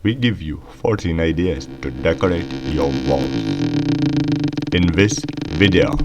we give you 14 ideas to decorate your walls. In this video,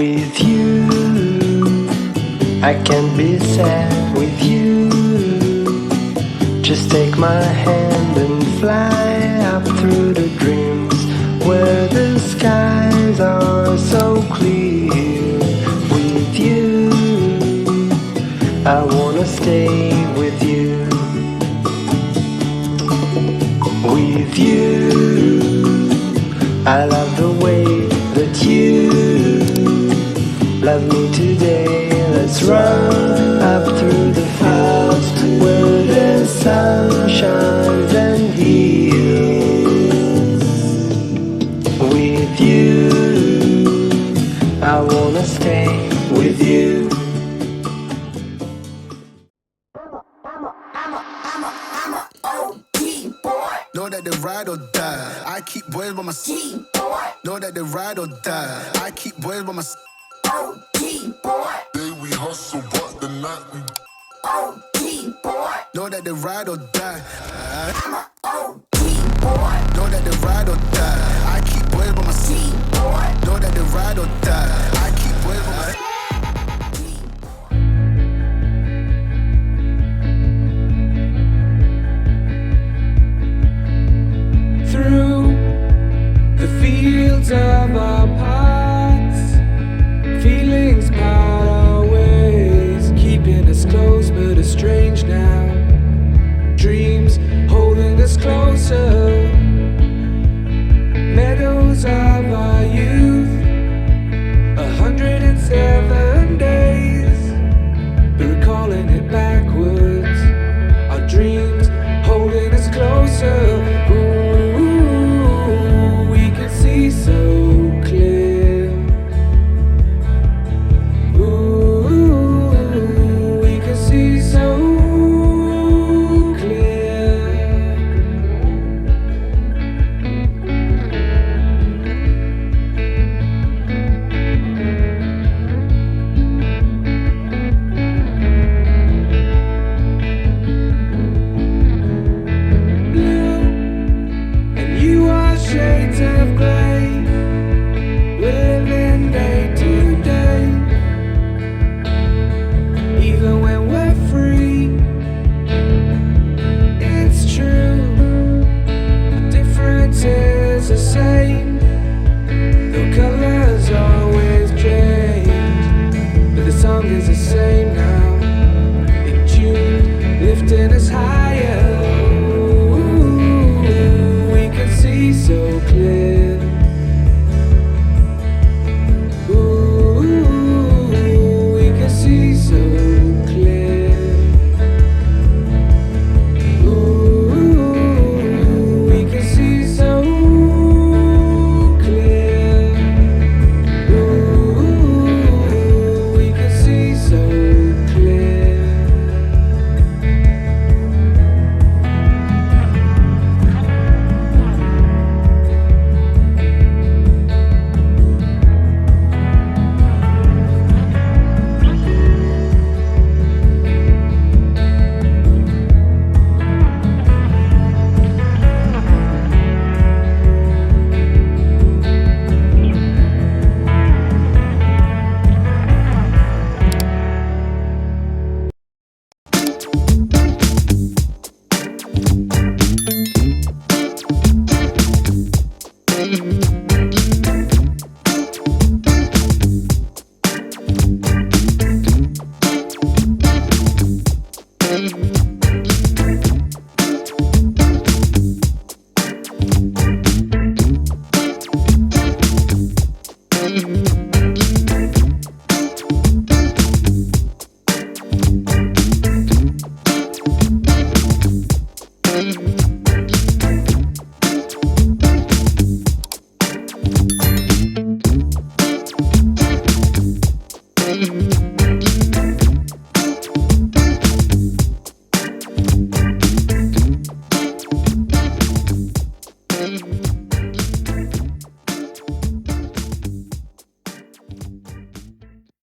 with you, I can't be sad with you. Just take my hand and fly up through the dreams where the skies are so clear. With you, I wanna stay with you. With you, I love the way that you love me today. Let's run up through the fields where the sun shines and heals. With you, I wanna stay with you. Know that they ride or die. I keep boys by my side. Know that they ride or die. I keep boys by my side. Day we hustle, but the night we Know that they ride or die. I'm a OG boy. Know that they ride or die. I keep boys by my side. Know that they ride or die.